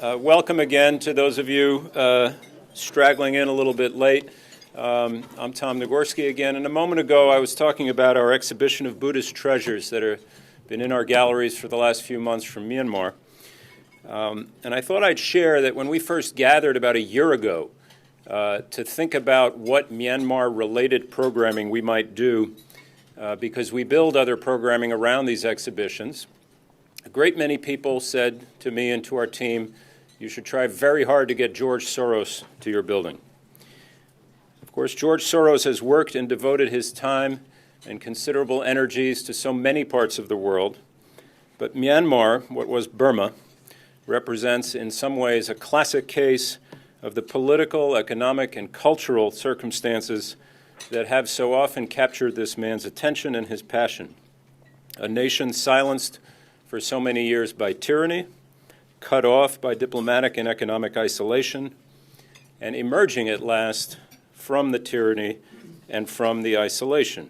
Welcome again to those of you straggling in a little bit late. I'm Tom Nagorski again, and a moment ago I was talking about our exhibition of Buddhist treasures that have been in our galleries for the last few months from Myanmar. And I thought I'd share that when we first gathered about a year ago to think about what Myanmar-related programming we might do, because we build other programming around these exhibitions, a great many people said to me and to our team, you should try very hard to get George Soros to your building. Of course, George Soros has worked and devoted his time and considerable energies to so many parts of the world, but Myanmar, what was Burma, represents in some ways a classic case of the political, economic, and cultural circumstances that have so often captured this man's attention and his passion. A nation silenced for so many years by tyranny, cut off by diplomatic and economic isolation, and emerging at last from the tyranny and from the isolation.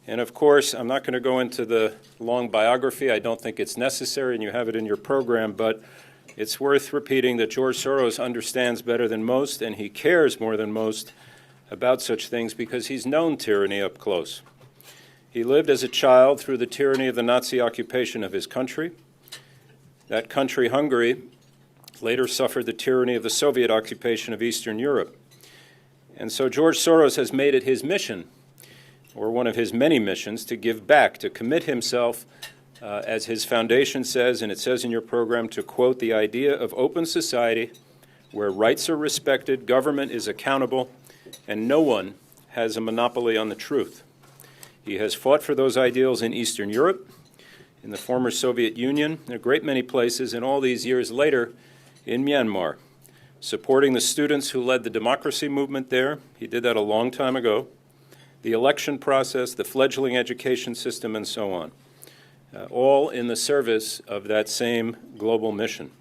And of course, I'm not going to go into the long biography. I don't think it's necessary, and you have it in your program, but it's worth repeating that George Soros understands better than most, and he cares more than most about such things because he's known tyranny up close. He lived as a child through the tyranny of the Nazi occupation of his country. That country, Hungary, later suffered the tyranny of the Soviet occupation of Eastern Europe. And so George Soros has made it his mission, or one of his many missions, to give back, to commit himself, as his foundation says, and it says in your program, to quote, the idea of open society where rights are respected, government is accountable, and no one has a monopoly on the truth. He has fought for those ideals in Eastern Europe, in the former Soviet Union, in a great many places, and all these years later in Myanmar, supporting the students who led the democracy movement there. He did that a long time ago. The election process, the fledgling education system, and so on, all in the service of that same global mission.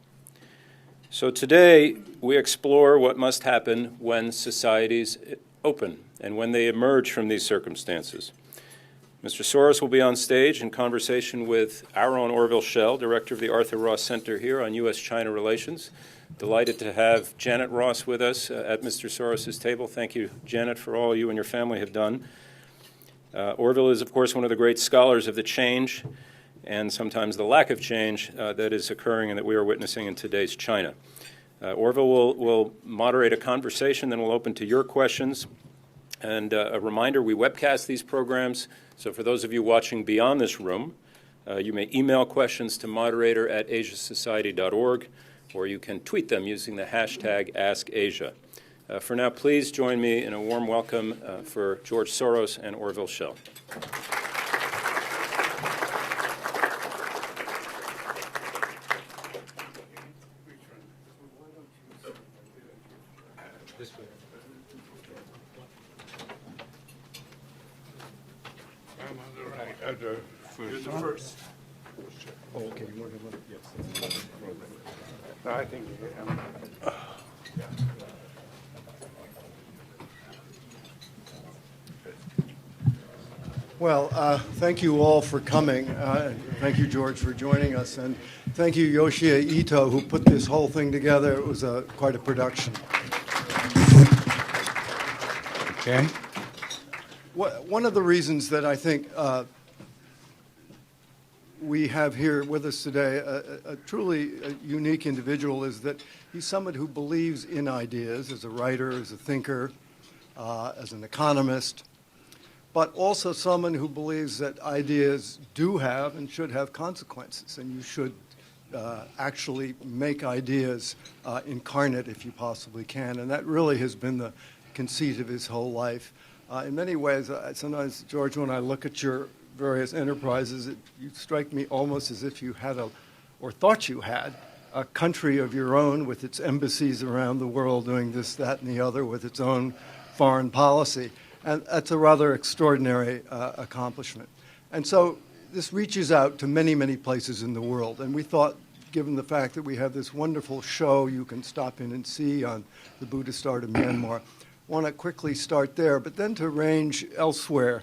So today, we explore what must happen when societies open and when they emerge from these circumstances. Mr. Soros will be on stage in conversation with our own Orville Schell, director of the Arthur Ross Center here on U.S.-China relations. Delighted to have Janet Ross with us at Mr. Soros's table. Thank you, Janet, for all you and your family have done. Orville is, of course, one of the great scholars of the change and sometimes the lack of change that is occurring and that we are witnessing in today's China. Orville will moderate a conversation, then we'll open to your questions. And a reminder, we webcast these programs, so for those of you watching beyond this room, you may email questions to moderator@asiasociety.org, or you can tweet them using the hashtag AskAsia. For now, please join me in a warm welcome for George Soros and Orville Schell. First. Oh, okay. You want to look? Yes. No, I think. Well, thank you all for coming. Thank you, George, for joining us, and thank you, Yoshie Ito, who put this whole thing together. It was quite a production. Okay. One of the reasons that I think we have here with us today a truly unique individual is that he's someone who believes in ideas as a writer, as a thinker, as an economist, but also someone who believes that ideas do have and should have consequences, and you should actually make ideas incarnate if you possibly can. And that really has been the conceit of his whole life. In many ways, sometimes, George, when I look at your various enterprises, you strike me almost as if you had or thought you had, a country of your own with its embassies around the world doing this, that, and the other with its own foreign policy. And that's a rather extraordinary accomplishment. And so this reaches out to many, many places in the world. And we thought, given the fact that we have this wonderful show you can stop in and see on the Buddhist art of Myanmar, want to quickly start there, but then to range elsewhere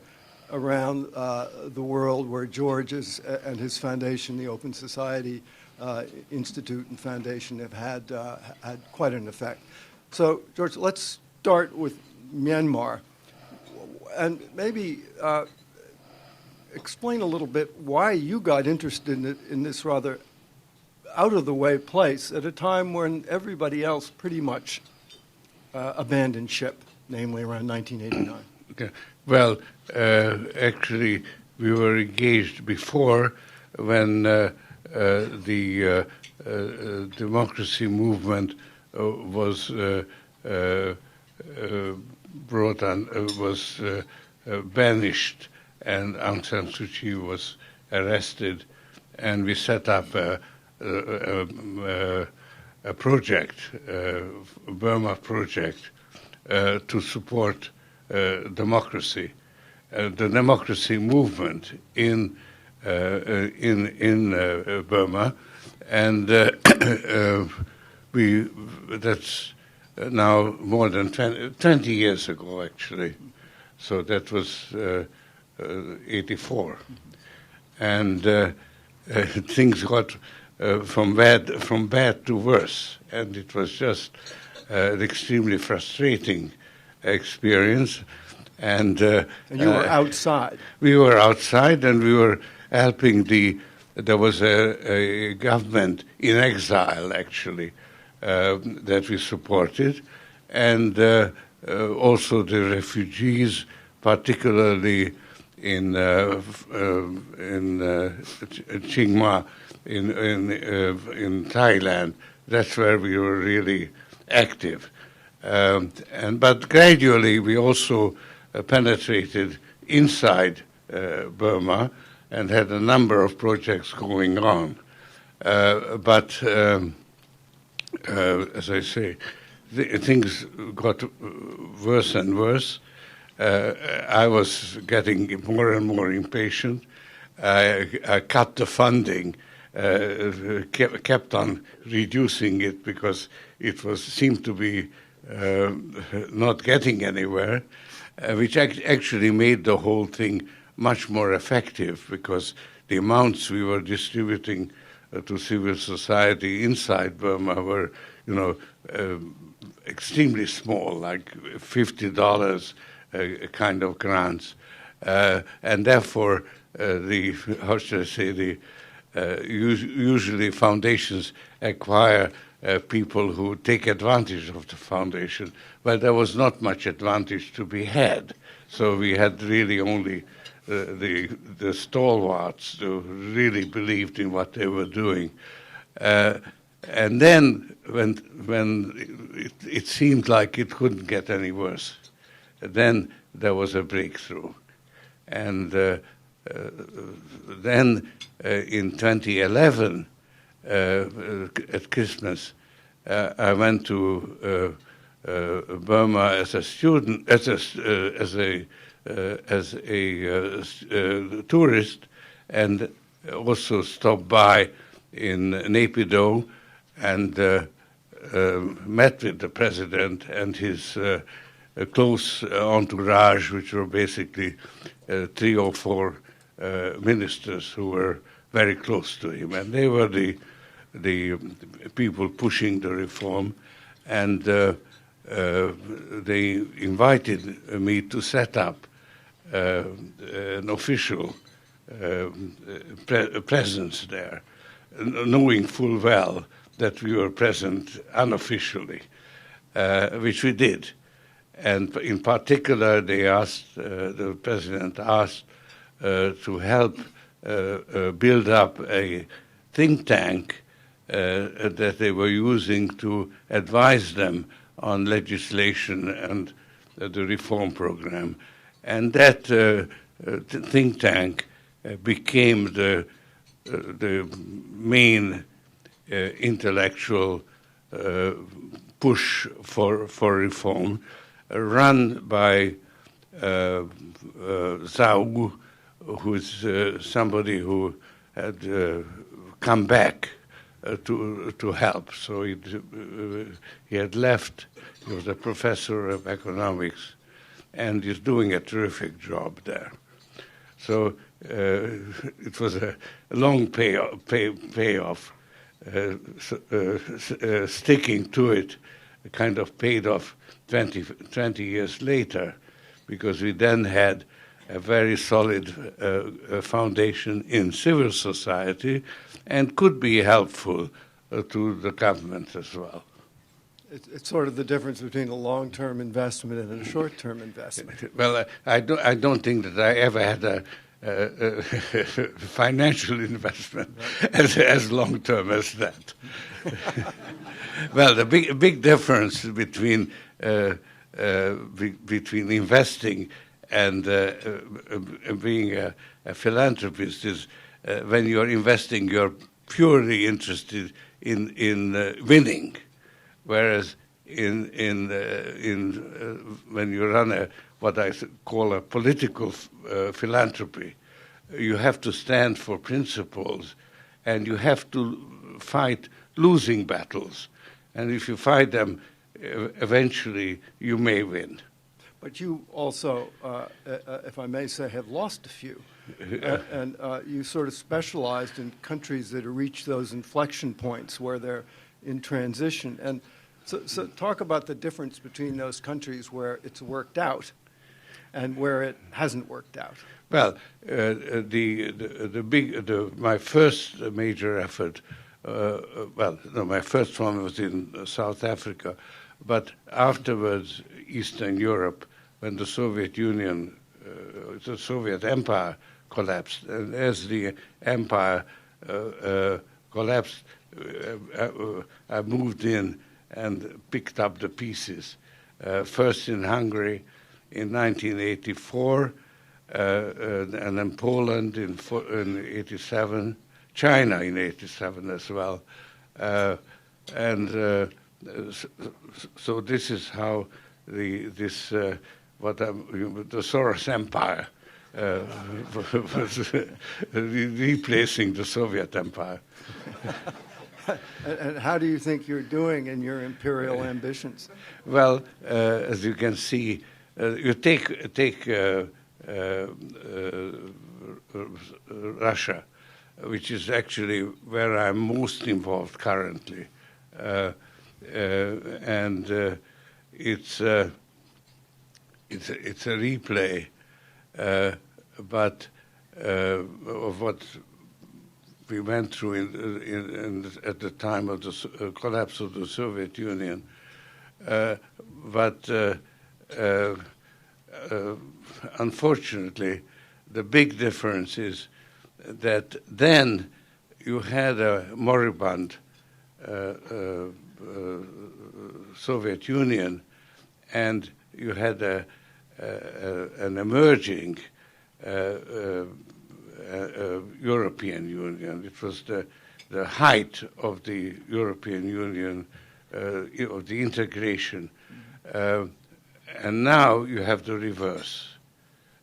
around the world where George and his foundation, the Open Society, Institute and Foundation have had quite an effect. So, George, let's start with Myanmar, and maybe explain a little bit why you got interested in this rather out-of-the-way place at a time when everybody else pretty much abandoned ship, namely around 1989. Okay. Well, actually, we were engaged before when the democracy movement was brought on, was banished, and Aung San Suu Kyi was arrested, and we set up a project, Burma project, to support democracy, the democracy movement in Burma, and that's now more than 20 years ago, actually. So that was 84, and things got from bad to worse, and it was just an extremely frustrating experience. And you were outside. We were outside, and we were helping there was a government in exile, actually, that we supported, and also the refugees, particularly in Chiang Mai, in Thailand. That's where we were really active. But gradually we also penetrated inside Burma and had a number of projects going on. But as I say, things got worse and worse. I was getting more and more impatient. I cut the funding, kept on reducing it because it seemed to be not getting anywhere, which actually made the whole thing much more effective, because the amounts we were distributing to civil society inside Burma were, extremely small, like $50 kind of grants, and therefore usually foundations acquire people who take advantage of the foundation, but there was not much advantage to be had. So we had really only the stalwarts who really believed in what they were doing. And then when it seemed like it couldn't get any worse, then there was a breakthrough. And then in 2011, at Christmas, I went to Burma as a student, as a tourist, and also stopped by in Naypyidaw and met with the president and his close entourage, which were basically 3 or 4 ministers who were very close to him, and they were the people pushing the reform, and they invited me to set up an official presence there, knowing full well that we were present unofficially, which we did. And in particular, the president asked to help build up a think tank that they were using to advise them on legislation and the reform program. And that think tank became the main intellectual push for reform, run by Zhao, who is somebody who had come back to help. So he had left. He was a professor of economics, and he's doing a terrific job there. So it was a long payoff. sticking to it kind of paid off 20 years later, because we then had a very solid foundation in civil society and could be helpful to the government as well. It's sort of the difference between a long-term investment and a short-term investment. Well, I don't think that I ever had a financial investment as long-term as that. Well, the big difference between investing and being a philanthropist is when you're investing, you're purely interested in winning, whereas when you run what I call a political philanthropy, you have to stand for principles, and you have to fight losing battles. And if you fight them, eventually you may win. But you also, if I may say, have lost a few. And you sort of specialized in countries that have reached those inflection points where they're in transition. And so talk about the difference between those countries where it's worked out and where it hasn't worked out. Well, my first major effort, my first one was in South Africa, but afterwards Eastern Europe, when the Soviet Union, the Soviet Empire collapsed, and as the empire collapsed, I moved in and picked up the pieces. First in Hungary in 1984, and then Poland in 87, China in 87 as well. So this is how the Soros Empire was replacing the Soviet Empire. And how do you think you're doing in your imperial ambitions? Well, as you can see, you take Russia, which is actually where I'm most involved currently, and it's a replay, but of what we went through at the time of the collapse of the Soviet Union. But unfortunately, the big difference is that then you had a moribund Soviet Union, and you had an emerging European Union. It was the height of the European Union, of the integration. And now you have the reverse.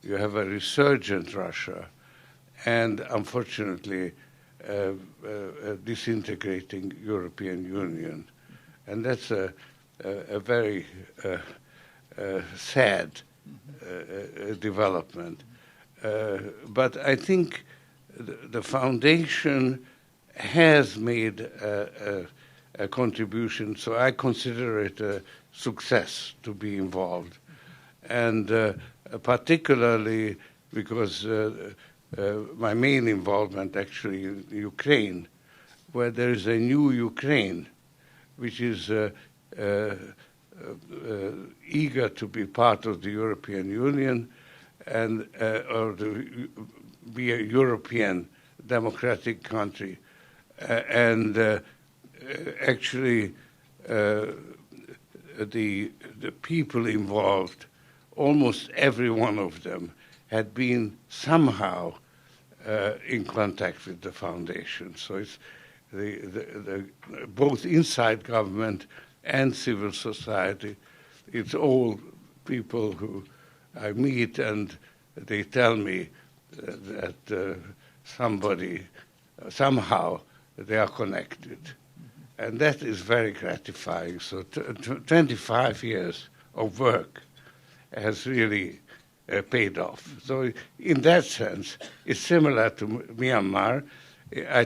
You have a resurgent Russia, and unfortunately, a disintegrating European Union. And that's a very sad development. But I think the foundation has made a contribution, so I consider it a success to be involved. And particularly because my main involvement actually in Ukraine, where there is a new Ukraine, which is eager to be part of the European Union and or to be a European democratic country, and actually the people involved, almost every one of them, had been somehow in contact with the foundation. So it's both inside government and civil society. It's all people who I meet, and they tell me that somehow they are connected. And that is very gratifying. So 25 years of work has really paid off. So in that sense, it's similar to Myanmar. I